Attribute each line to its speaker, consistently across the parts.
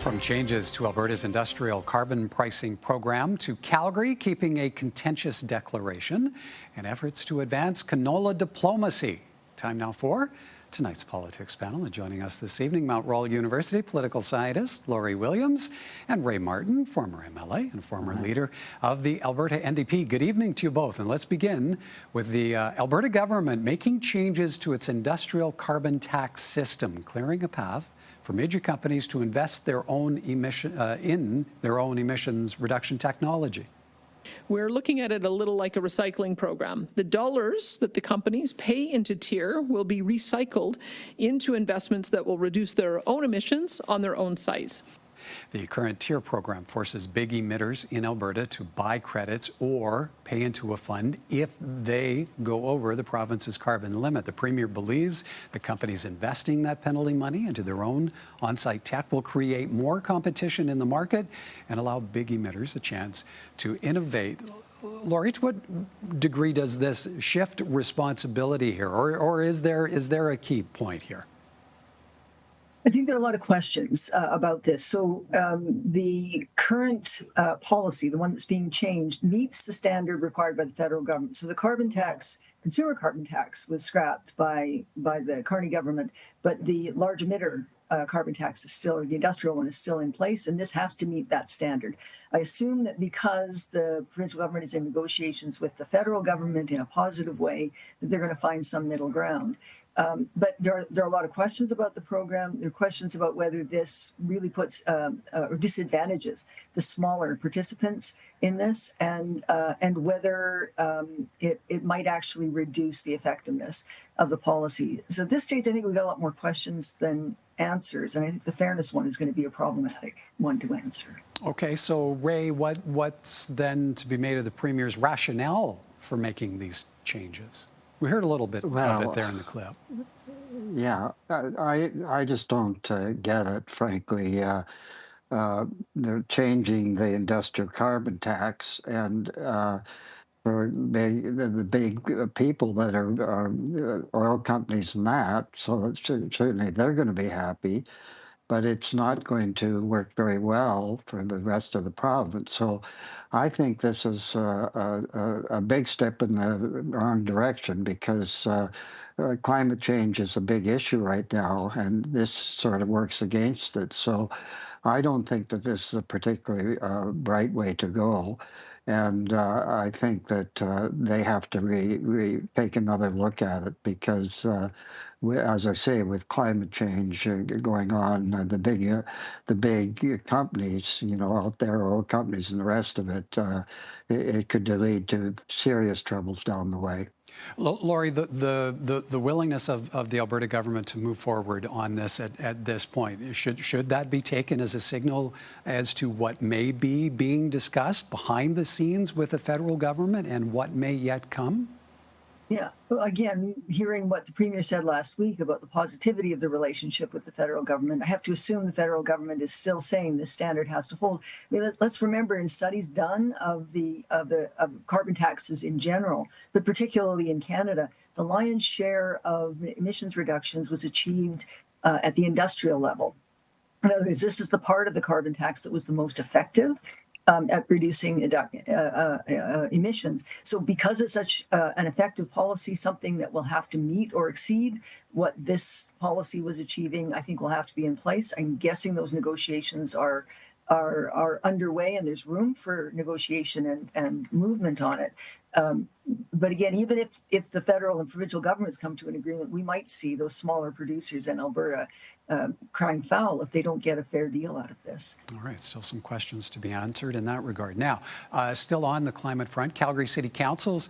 Speaker 1: From changes to Alberta's industrial carbon pricing program to Calgary keeping a contentious declaration and efforts to advance canola diplomacy. Time now for tonight's politics panel. And joining us this evening, Mount Royal University political scientist Laurie Williams and Ray Martin, former MLA and former leader of the Alberta NDP. Good evening to you both. And let's begin with the Alberta government making changes to its industrial carbon tax system, clearing a path for major companies to invest their own in their own emissions reduction technology.
Speaker 2: We're looking at it a little like a recycling program. The dollars that the companies pay into TIER will be recycled into investments that will reduce their own emissions on their own sites.
Speaker 1: The current TIER program forces big emitters in Alberta to buy credits or pay into a fund if they go over the province's carbon limit. The Premier believes the companies investing that penalty money into their own on-site tech will create more competition in the market and allow big emitters a chance to innovate. Laurie, to what degree does this shift responsibility here, or is there a key point here?
Speaker 3: I think there are a lot of questions about this. So the current policy, the one that's being changed, meets the standard required by the federal government. So the carbon tax, consumer carbon tax, was scrapped by the Carney government, but the large emitter carbon tax is still, or the industrial one is still in place, and this has to meet that standard. I assume that because the provincial government is in negotiations with the federal government in a positive way, that they're going to find some middle ground. But there are a lot of questions about the program. There are questions about whether this really puts or disadvantages the smaller participants in this, and whether it might actually reduce the effectiveness of the policy. So at this stage, I think we've got a lot more questions than answers, and I think the fairness one is going to be a problematic one to answer.
Speaker 1: Okay, so Ray, what's then to be made of the Premier's rationale for making these changes? We heard a little bit of it there in the clip.
Speaker 4: Yeah, I just don't get it, frankly. They're changing the industrial carbon tax, and for the big people that are oil companies and that, so certainly they're going to be happy, but it's not going to work very well for the rest of the province. So I think this is a big step in the wrong direction, because climate change is a big issue right now, and this sort of works against it. So I don't think that this is a particularly bright way to go. And I think that they have to take another look at it, because, as I say, with climate change going on, the big companies, out there, oil companies and the rest of it, it could lead to serious troubles down the way.
Speaker 1: Laurie, the willingness of the Alberta government to move forward on this at this point, should that be taken as a signal as to what may be being discussed behind the scenes with the federal government and what may yet come?
Speaker 3: Yeah. Well, again, hearing what the Premier said last week about the positivity of the relationship with the federal government, I have to assume the federal government is still saying this standard has to hold. I mean, let's remember, in studies done of carbon taxes in general, but particularly in Canada, the lion's share of emissions reductions was achieved at the industrial level. In other words, this is the part of the carbon tax that was the most effective at reducing emissions. So because it's such an effective policy, something that will have to meet or exceed what this policy was achieving, I think will have to be in place. I'm guessing those negotiations are underway, and there's room for negotiation and movement on it. But again, even if the federal and provincial governments come to an agreement, we might see those smaller producers in Alberta crying foul if they don't get a fair deal out of this.
Speaker 1: All right, still some questions to be answered in that regard. Now, still on the climate front, Calgary City Council's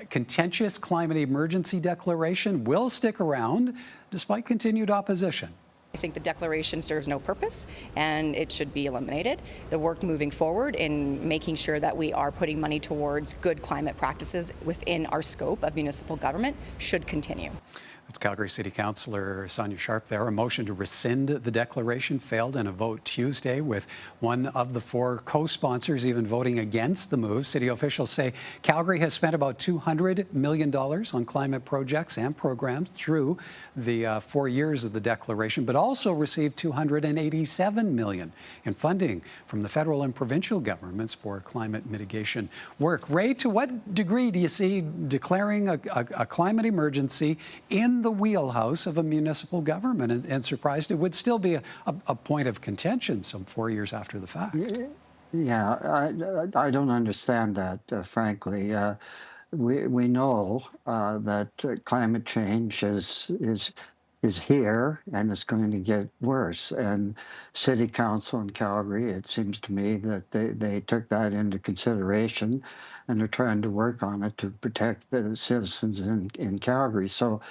Speaker 1: contentious climate emergency declaration will stick around despite continued opposition.
Speaker 5: I think the declaration serves no purpose and it should be eliminated. The work moving forward in making sure that we are putting money towards good climate practices within our scope of municipal government should continue.
Speaker 1: That's Calgary City Councillor Sonia Sharp there. A motion to rescind the declaration failed in a vote Tuesday, with one of the four co-sponsors even voting against the move. City officials say Calgary has spent about $200 million on climate projects and programs through the 4 years of the declaration, but also received $287 million in funding from the federal and provincial governments for climate mitigation work. Ray, to what degree do you see declaring a climate emergency in the wheelhouse of a municipal government? And surprised it would still be a point of contention some 4 years after the fact.
Speaker 4: Yeah, I don't understand that, frankly. We know that climate change is here and it's going to get worse. And City Council in Calgary, it seems to me that they took that into consideration and they're trying to work on it to protect the citizens in Calgary. So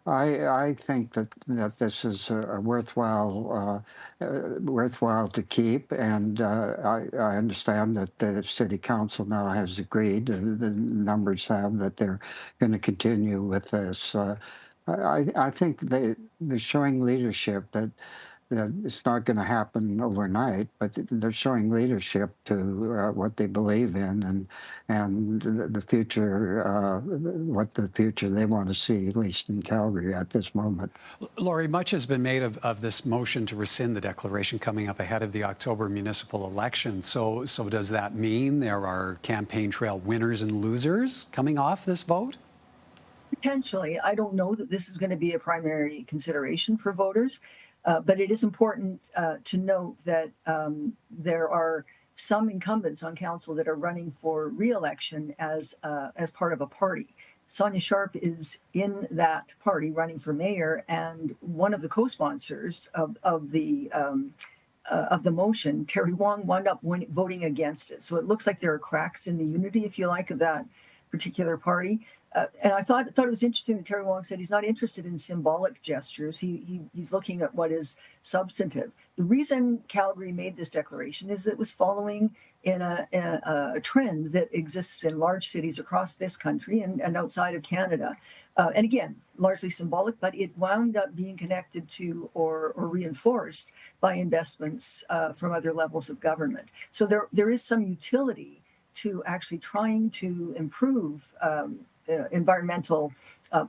Speaker 4: I think that this is a worthwhile to keep, and I understand that the City Council now has agreed, the numbers have, that they're going to continue with this. I think they're showing leadership that it's not going to happen overnight, but they're showing leadership to what they believe in and the future, what the future they want to see, at least in Calgary at this moment.
Speaker 1: Laurie, much has been made of this motion to rescind the declaration coming up ahead of the October municipal election. So does that mean there are campaign trail winners and losers coming off this vote?
Speaker 3: Potentially. I don't know that this is going to be a primary consideration for voters. But it is important to note that there are some incumbents on council that are running for re-election as part of a party. Sonia Sharp is in that party running for mayor, and one of the co-sponsors of the motion, Terry Wong, wound up voting against it. So it looks like there are cracks in the unity, if you like, of that particular party. And I thought it was interesting that Terry Wong said he's not interested in symbolic gestures. He's looking at what is substantive. The reason Calgary made this declaration is it was following in a trend that exists in large cities across this country and outside of Canada. And again, largely symbolic, but it wound up being connected to or reinforced by investments from other levels of government. So there is some utility to actually trying to improve environmental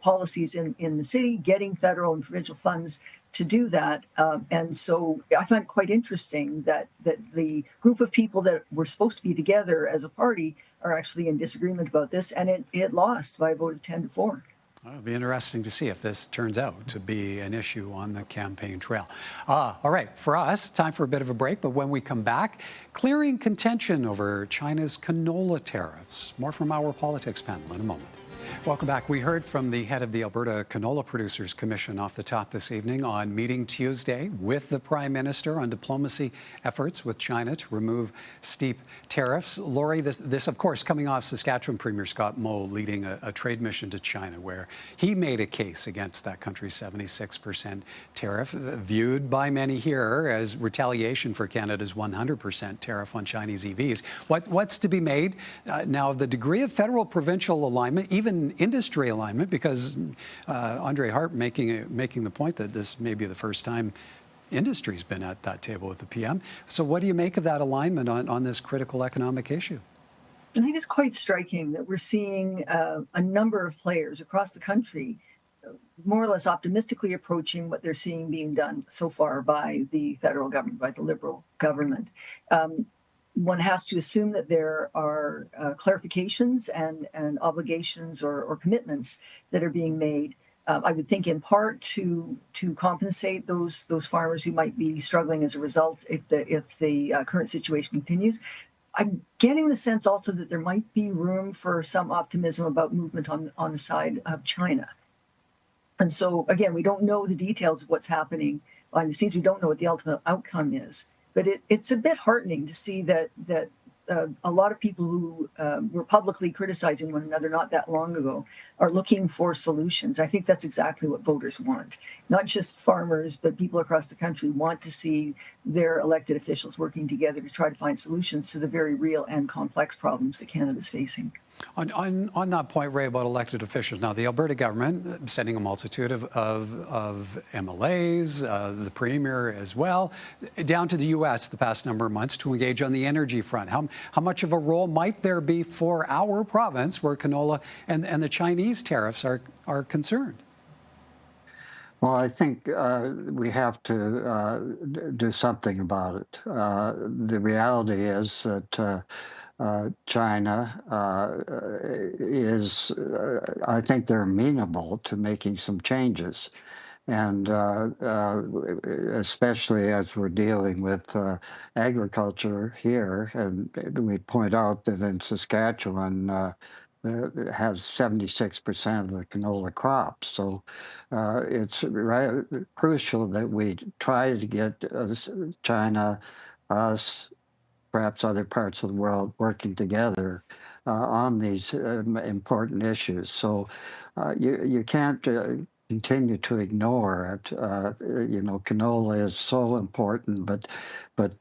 Speaker 3: policies in the city, getting federal and provincial funds to do that. And so I find it quite interesting that the group of people that were supposed to be together as a party are actually in disagreement about this, and it lost by a vote of 10-4.
Speaker 1: Well, it'll be interesting to see if this turns out to be an issue on the campaign trail. All right, for us, time for a bit of a break, but when we come back, clearing contention over China's canola tariffs. More from our politics panel in a moment. Welcome back. We heard from the head of the Alberta Canola Producers Commission off the top this evening on Meeting Tuesday with the Prime Minister on diplomacy efforts with China to remove steep tariffs. Laurie, this of course coming off Saskatchewan Premier Scott Moe leading a trade mission to China where he made a case against that country's 76% tariff, viewed by many here as retaliation for Canada's 100% tariff on Chinese EVs. What's to be made now of the degree of federal provincial alignment, even industry alignment, because Andre Hart making the point that this may be the first time industry's been at that table with the PM. So what do you make of that alignment on this critical economic issue?
Speaker 3: I think it's quite striking that we're seeing a number of players across the country more or less optimistically approaching what they're seeing being done so far by the federal government, by the Liberal government. One has to assume that there are clarifications and obligations or commitments that are being made. I would think in part to compensate those farmers who might be struggling as a result if the current situation continues. I'm getting the sense also that there might be room for some optimism about movement on the side of China. And so again, we don't know the details of what's happening behind the scenes. We don't know what the ultimate outcome is. But it's a bit heartening to see that a lot of people who were publicly criticizing one another not that long ago are looking for solutions. I think that's exactly what voters want. Not just farmers, but people across the country want to see their elected officials working together to try to find solutions to the very real and complex problems that Canada's facing.
Speaker 1: On that point, Ray, about elected officials, now the Alberta government sending a multitude of MLAs, the Premier as well, down to the U.S. the past number of months to engage on the energy front. How much of a role might there be for our province where canola and the Chinese tariffs are concerned?
Speaker 4: Well, I think we have to do something about it. The reality is that China I think they're amenable to making some changes. And especially as we're dealing with agriculture here, and we point out that in Saskatchewan, has 76% of the canola crop. So it's crucial that we try to get China, us, perhaps other parts of the world working together on these important issues. So you can't continue to ignore it. Canola is so important, but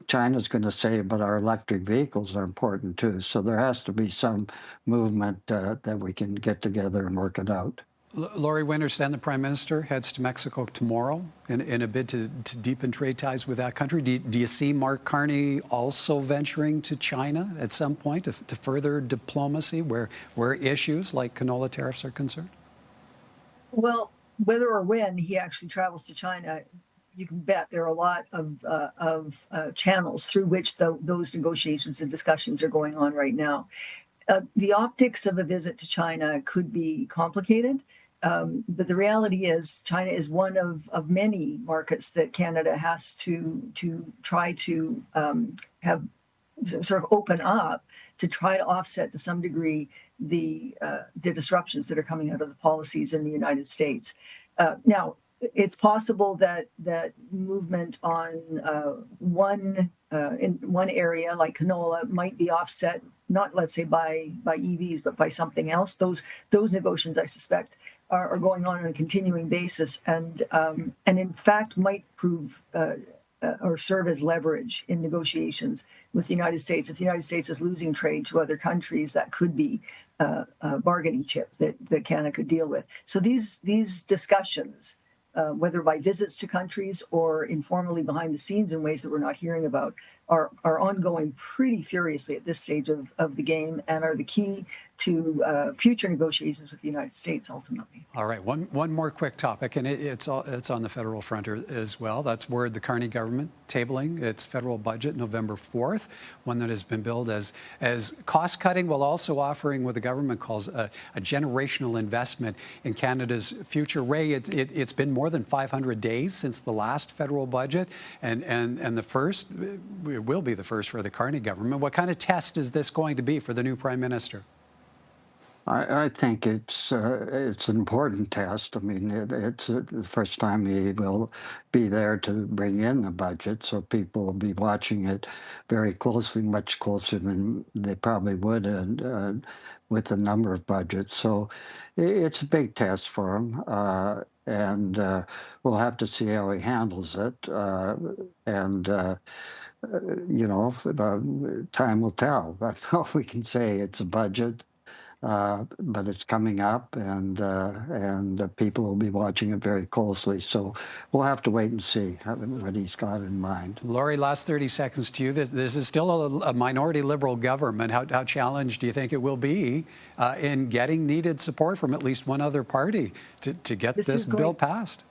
Speaker 4: China's going to say, but our electric vehicles are important too. So there has to be some movement that we can get together and work it out.
Speaker 1: Lori Winterstan, the Prime Minister, heads to Mexico tomorrow in a bid to deepen trade ties with that country. Do you see Mark Carney also venturing to China at some point to further diplomacy where issues like canola tariffs are concerned?
Speaker 3: Well, whether or when he actually travels to China, you can bet there are a lot of channels through which those negotiations and discussions are going on right now. The optics of a visit to China could be complicated, but the reality is China is one of many markets that Canada has to try to have sort of open up to try to offset to some degree the disruptions that are coming out of the policies in the United States. Now, it's possible that movement on in one area like canola might be offset, not let's say by EVs, but by something else. Those negotiations, I suspect, are going on a continuing basis, and in fact might prove or serve as leverage in negotiations with the United States. If the United States is losing trade to other countries, that could be a bargaining chip that Canada could deal with. So these discussions, whether by visits to countries or informally behind the scenes in ways that we're not hearing about, are ongoing pretty furiously at this stage of the game and are the key to future negotiations with the United States ultimately.
Speaker 1: All right, one more quick topic, and it's on the federal front as well. That's where the Carney government tabling its federal budget November 4th, one that has been billed as cost-cutting while also offering what the government calls a generational investment in Canada's future. Ray, it's been more than 500 days since the last federal budget, and the first, it will be the first for the Carney government. What kind of test is this going to be for the new Prime Minister?
Speaker 4: I think it's an important test. I mean, it's the first time he will be there to bring in the budget, so people will be watching it very closely, much closer than they probably would with a number of budgets. So it's a big test for him, and we'll have to see how he handles it. Time will tell. That's all we can say. It's a budget. But it's coming up, and people will be watching it very closely. So we'll have to wait and see what he's got in mind.
Speaker 1: Lori, last 30 seconds to you. This is still a minority Liberal government. How challenged do you think it will be in getting needed support from at least one other party to get this bill passed?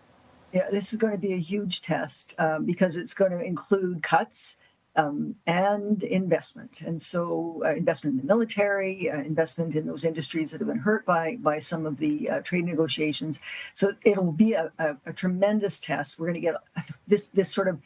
Speaker 3: Yeah, this is going to be a huge test because it's going to include cuts and investment. And so investment in the military, investment in those industries that have been hurt by some of the trade negotiations. So it'll be a tremendous test. We're going to get this sort of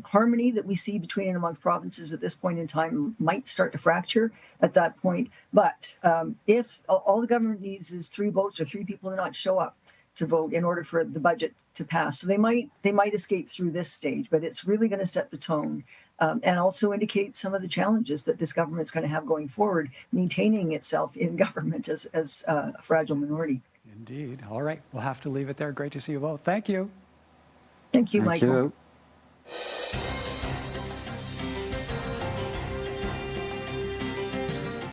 Speaker 3: harmony that we see between and among provinces at this point in time might start to fracture at that point. But if all the government needs is 3 votes or 3 people to not show up to vote in order for the budget to pass. So they might escape through this stage, but it's really going to set the tone and also indicate some of the challenges that this government's going to have going forward, maintaining itself in government as a fragile minority.
Speaker 1: Indeed. All right. We'll have to leave it there. Great to see you both. Thank you.
Speaker 3: Thank you,
Speaker 4: Thank
Speaker 3: Michael.
Speaker 4: you.